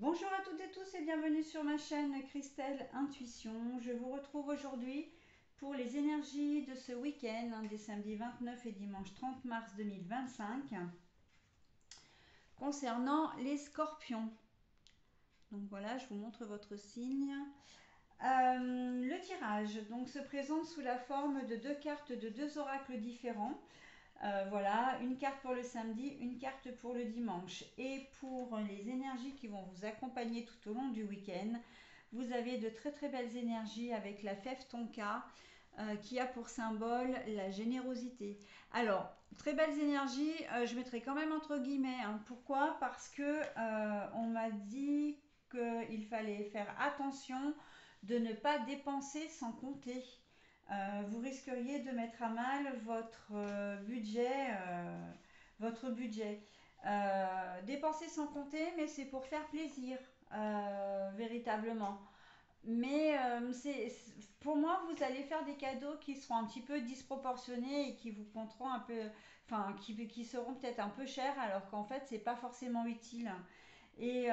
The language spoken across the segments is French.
Bonjour à toutes et tous et bienvenue sur ma chaîne Christelle Intuition. Je vous retrouve aujourd'hui pour les énergies de ce week-end, des samedis 29 et dimanche 30 mars 2025, concernant les scorpions. Donc voilà, je vous montre votre signe. Le tirage donc se présente sous la forme de deux cartes de deux oracles différents. Voilà, une carte pour le samedi, une carte pour le dimanche. Et pour les énergies qui vont vous accompagner tout au long du week-end, vous avez de très très belles énergies avec la fève tonka qui a pour symbole la générosité. Alors, très belles énergies, je mettrai quand même entre guillemets. Pourquoi? Parce que on m'a dit qu'il fallait faire attention de ne pas dépenser sans compter. Vous risqueriez de mettre à mal budget. Votre budget. Dépenser sans compter, mais c'est pour faire plaisir, véritablement. Mais pour moi, vous allez faire des cadeaux qui seront un petit peu disproportionnés et qui vous compteront un peu, enfin, qui seront peut-être un peu chers, alors qu'en fait, c'est pas forcément utile. Et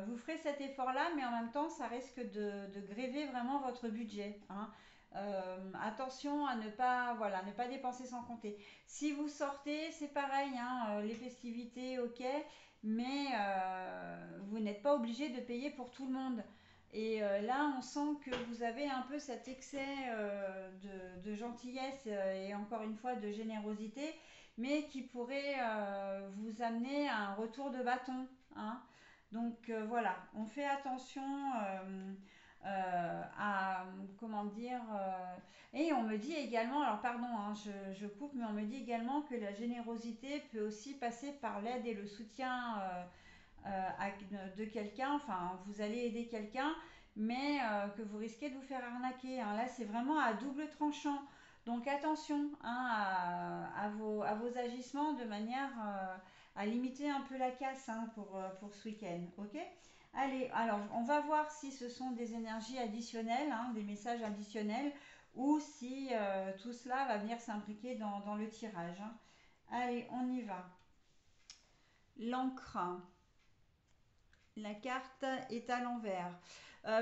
vous ferez cet effort-là, mais en même temps, ça risque de gréver vraiment votre budget. Attention à ne pas dépenser sans compter. Si vous sortez, c'est pareil, les festivités, ok, mais vous n'êtes pas obligé de payer pour tout le monde. Et là, on sent que vous avez un peu cet excès de gentillesse et encore une fois de générosité, mais qui pourrait vous amener à un retour de bâton. Donc voilà, on fait attention à, comment dire, et on me dit également, alors pardon, je coupe, mais on me dit également que la générosité peut aussi passer par l'aide et le soutien de quelqu'un, enfin vous allez aider quelqu'un, mais que vous risquez de vous faire arnaquer. Là, c'est vraiment à double tranchant. Donc attention à vos agissements de manière à limiter un peu la casse pour ce week-end. Ok. Allez, alors on va voir si ce sont des énergies additionnelles, des messages additionnels, ou si tout cela va venir s'impliquer dans le tirage. Allez, on y va. L'encre. La carte est à l'envers.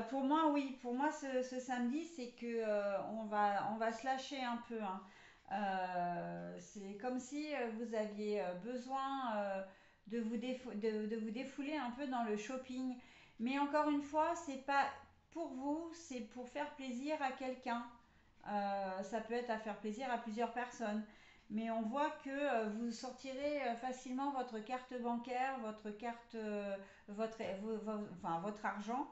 Pour moi, oui, pour moi, ce samedi, c'est que on va se lâcher un peu. C'est comme si vous aviez besoin de vous défouler un peu dans le shopping. Mais encore une fois, c'est pas pour vous, c'est pour faire plaisir à quelqu'un. Ça peut être à faire plaisir à plusieurs personnes. Mais on voit que vous sortirez facilement votre carte bancaire, votre carte, enfin, votre argent,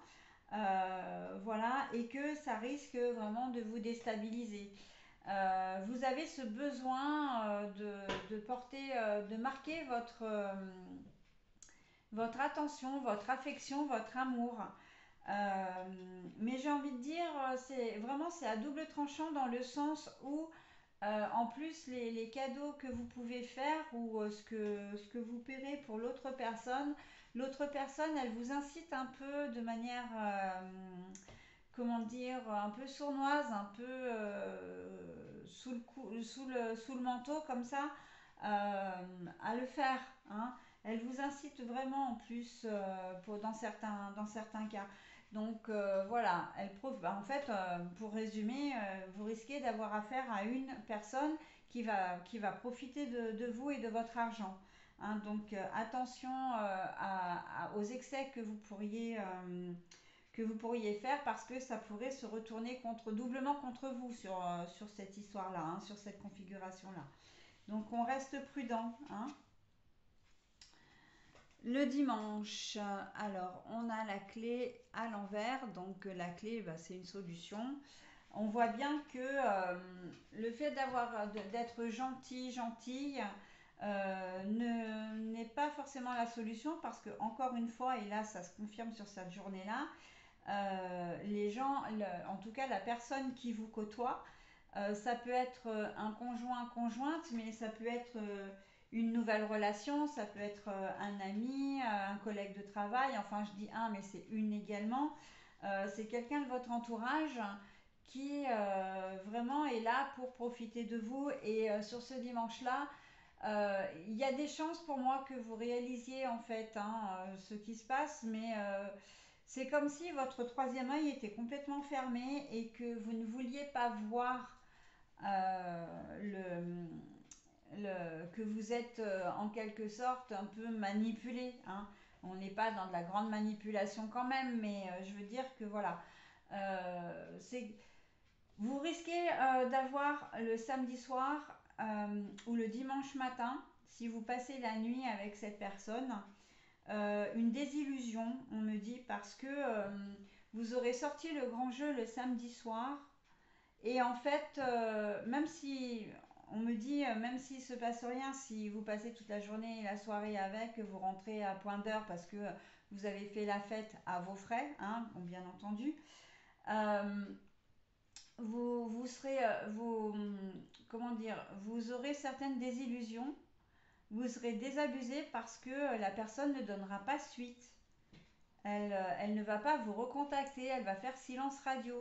voilà, et que ça risque vraiment de vous déstabiliser. Vous avez ce besoin de marquer votre attention, votre affection, votre amour. Mais j'ai envie de dire, c'est à double tranchant dans le sens où en plus les cadeaux que vous pouvez faire ou ce que vous paierez pour l'autre personne, elle vous incite un peu de manière, comment dire, un peu sournoise, un peu sous le manteau comme ça, à le faire. Elle vous incite vraiment en plus dans certains cas. Donc voilà, en fait, pour résumer, vous risquez d'avoir affaire à une personne qui va profiter de vous et de votre argent. Donc attention aux excès que vous pourriez faire parce que ça pourrait se retourner doublement contre vous sur cette histoire-là, sur cette configuration-là. Donc on reste prudent. Le dimanche, alors on a la clé à l'envers, donc la clé c'est une solution. On voit bien que le fait d'être gentille n'est pas forcément la solution parce que encore une fois, et là ça se confirme sur cette journée-là, les gens, en tout cas la personne qui vous côtoie, ça peut être un conjoint, conjointe, mais ça peut être une nouvelle relation, ça peut être un ami, un collègue de travail, enfin je dis un, mais c'est une également. C'est quelqu'un de votre entourage qui vraiment est là pour profiter de vous. Et sur ce dimanche-là, Il y a des chances pour moi que vous réalisiez en fait hein, ce qui se passe, mais c'est comme si votre troisième œil était complètement fermé et que vous ne vouliez pas voir que vous êtes en quelque sorte un peu manipulé. Hein. On n'est pas dans de la grande manipulation quand même, mais je veux dire que voilà, c'est vous risquez d'avoir le samedi soir ou le dimanche matin, si vous passez la nuit avec cette personne, une désillusion, on me dit, parce que vous aurez sorti le grand jeu le samedi soir. Et en fait, même si, on me dit, même s'il se passe rien, si vous passez toute la journée et la soirée avec, vous rentrez à point d'heure parce que vous avez fait la fête à vos frais, hein, bien entendu, euh, vous serez, comment dire, vous aurez certaines désillusions, vous serez désabusé parce que la personne ne donnera pas suite. Elle ne va pas vous recontacter, elle va faire silence radio.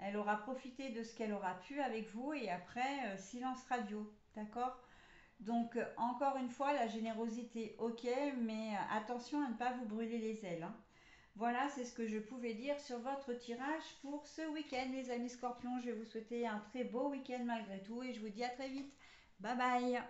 Elle aura profité de ce qu'elle aura pu avec vous et après, silence radio. D'accord. Donc, encore une fois, la générosité, ok, mais attention à ne pas vous brûler les ailes. Hein. Voilà, c'est ce que je pouvais dire sur votre tirage pour ce week-end, les amis scorpions. Je vais vous souhaiter un très beau week-end malgré tout et je vous dis à très vite. Bye bye.